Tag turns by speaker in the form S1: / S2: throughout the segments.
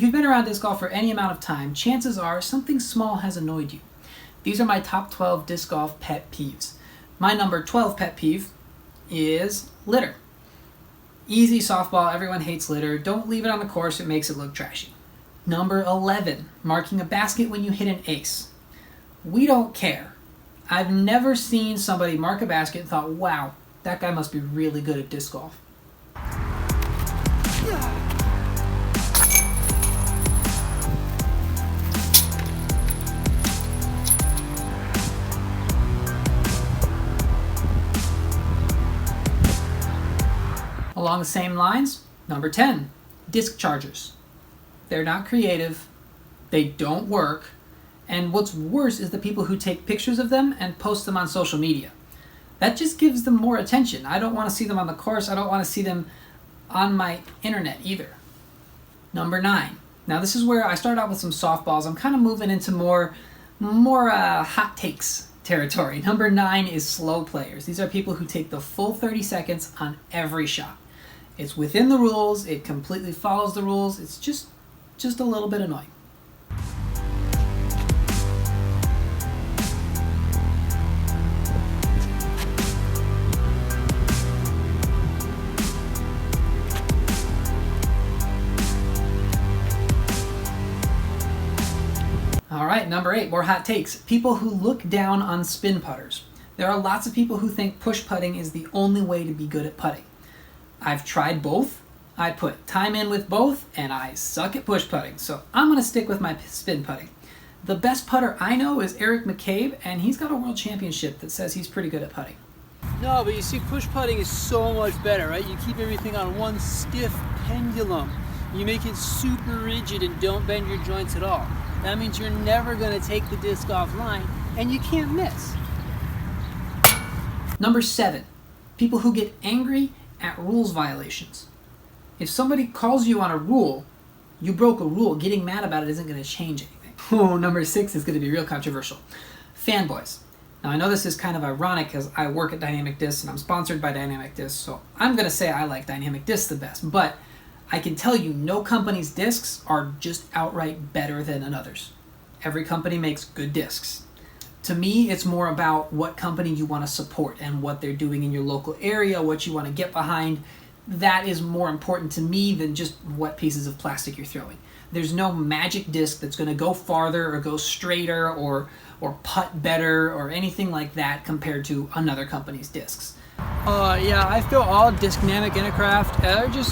S1: you've been around disc golf for any amount of time, chances are something small has annoyed you. These are my top 12 disc golf pet peeves. My number 12 pet peeve is litter. Easy softball, everyone hates litter. Don't leave it on the course, it makes it look trashy. Number 11, marking a basket when you hit an ace. We don't care. I've never seen somebody mark a basket and thought, wow, that guy must be really good at disc golf. Along the same lines, number 10, disc chargers. They're not creative, they don't work, and what's worse is the people who take pictures of them and post them on social media. That just gives them more attention. I don't want to see them on the course, I don't want to see them on my internet either. Number 9. Now this is where I start out with some softballs. I'm kind of moving into more hot takes territory. Number 9 is slow players. These are people who take the full 30 seconds on every shot. It's within the rules, it completely follows the rules, it's just a little bit annoying. All right, number 8, more hot takes. People who look down on spin putters. There are lots of people who think push putting is the only way to be good at putting. I've tried both. I put time in with both, and I suck at push putting, so I'm going to stick with my spin putting. The best putter I know is Eric McCabe, and he's got a world championship that says he's pretty good at putting.
S2: No, but you see, push putting is so much better, right? You keep everything on one stiff pendulum. You make it super rigid and don't bend your joints at all. That means you're never going to take the disc offline, and you can't miss.
S1: Number 7, people who get angry at rules violations. If somebody calls you on a rule, you broke a rule. Getting mad about it isn't going to change anything. Oh, number 6 is going to be real controversial. Fanboys. Now I know this is kind of ironic because I work at Dynamic Discs and I'm sponsored by Dynamic Discs, so I'm going to say I like Dynamic Discs the best, but I can tell you no company's discs are just outright better than another's. Every company makes good discs. To me, it's more about what company you want to support and what they're doing in your local area, what you want to get behind. That is more important to me than just what pieces of plastic you're throwing. There's no magic disc that's going to go farther or go straighter or putt better or anything like that compared to another company's discs.
S2: Yeah, I feel all Discnamic Intercraft,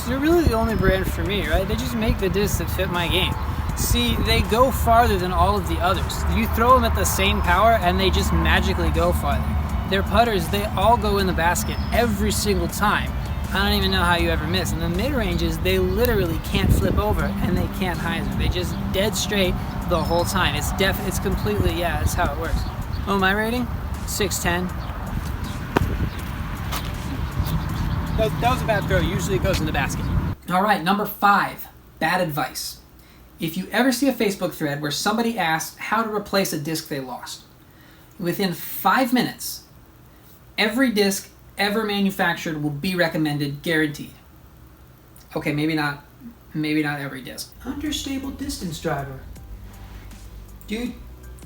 S2: they're really the only brand for me, right? They just make the discs that fit my game. See, they go farther than all of the others. You throw them at the same power and they just magically go farther. Their putters, they all go in the basket every single time. I don't even know how you ever miss. And the mid-ranges, they literally can't flip over and they can't hyzer. They just dead straight the whole time. It's completely, that's how it works. Oh, my rating? 610. That was a bad throw. Usually it goes in the basket.
S1: All right, number 5, bad advice. If you ever see a Facebook thread where somebody asks how to replace a disc they lost, within 5 minutes, every disc ever manufactured will be recommended, guaranteed. Okay, maybe not every disc. Understable distance driver. Dude,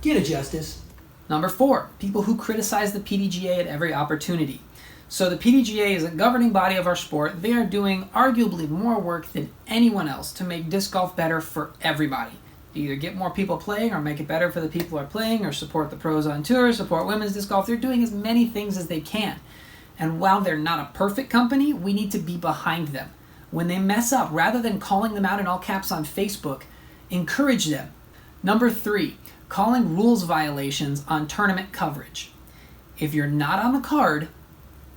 S1: get a justice. Number 4, people who criticize the PDGA at every opportunity. So the PDGA is a governing body of our sport. They are doing arguably more work than anyone else to make disc golf better for everybody. Either get more people playing or make it better for the people who are playing or support the pros on tour, support women's disc golf. They're doing as many things as they can. And while they're not a perfect company, we need to be behind them. When they mess up, rather than calling them out in all caps on Facebook, encourage them. Number 3, calling rules violations on tournament coverage. If you're not on the card,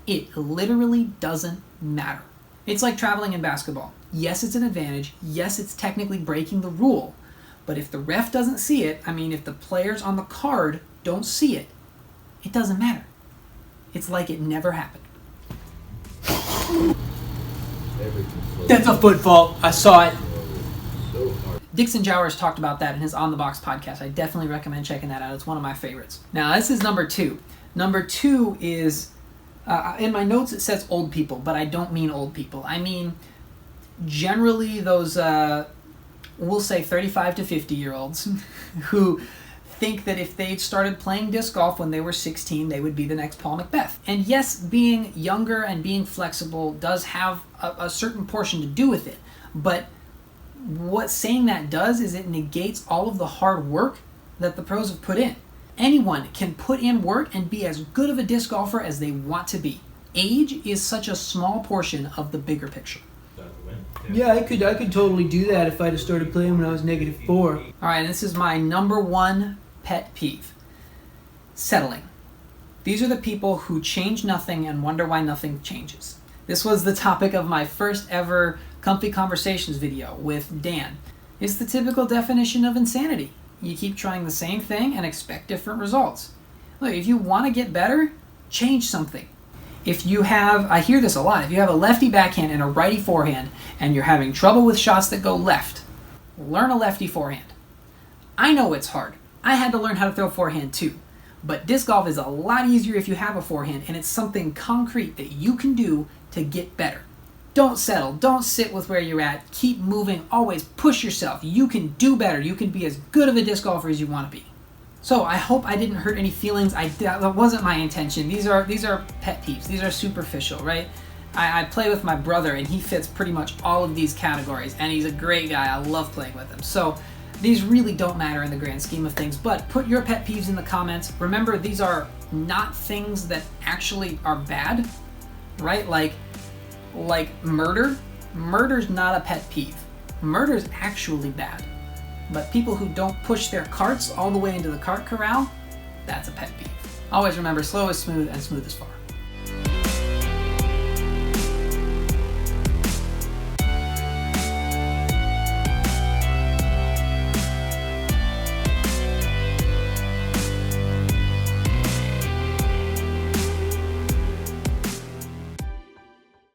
S1: it literally doesn't matter. It's like traveling in basketball. Yes, it's an advantage. Yes, it's technically breaking the rule. But if the ref doesn't see it, if the players on the card don't see it, it doesn't matter. It's like it never happened. That's a foot fault. I saw it. Dixon Jowers talked about that in his On the Box podcast. I definitely recommend checking that out. It's one of my favorites. Now, this is number 2. Number 2 is... in my notes it says old people, but I don't mean old people. I mean generally those we'll say 35 to 50-year-olds who think that if they'd started playing disc golf when they were 16, they would be the next Paul Macbeth. And yes, being younger and being flexible does have a certain portion to do with it. But what saying that does is it negates all of the hard work that the pros have put in. Anyone can put in work and be as good of a disc golfer as they want to be. Age is such a small portion of the bigger picture.
S2: Yeah, I could totally do that if I'd have started playing when I was -4.
S1: All right, this is my number one pet peeve. Settling. These are the people who change nothing and wonder why nothing changes. This was the topic of my first ever Comfy Conversations video with Dan. It's the typical definition of insanity. You keep trying the same thing and expect different results. Look, if you want to get better, change something. If you have, I hear this a lot, if you have a lefty backhand and a righty forehand and you're having trouble with shots that go left, learn a lefty forehand. I know it's hard. I had to learn how to throw forehand too. But disc golf is a lot easier if you have a forehand, and it's something concrete that you can do to get better. Don't settle. Don't sit with where you're at. Keep moving. Always push yourself. You can do better. You can be as good of a disc golfer as you want to be. So I hope I didn't hurt any feelings. That wasn't my intention. These are pet peeves. These are superficial, right? I play with my brother, and he fits pretty much all of these categories, and he's a great guy. I love playing with him. So these really don't matter in the grand scheme of things, but put your pet peeves in the comments. Remember, these are not things that actually are bad, right? Like murder. Murder's not a pet peeve. Murder's actually bad. But people who don't push their carts all the way into the cart corral, that's a pet peeve. Always remember, slow is smooth and smooth is far.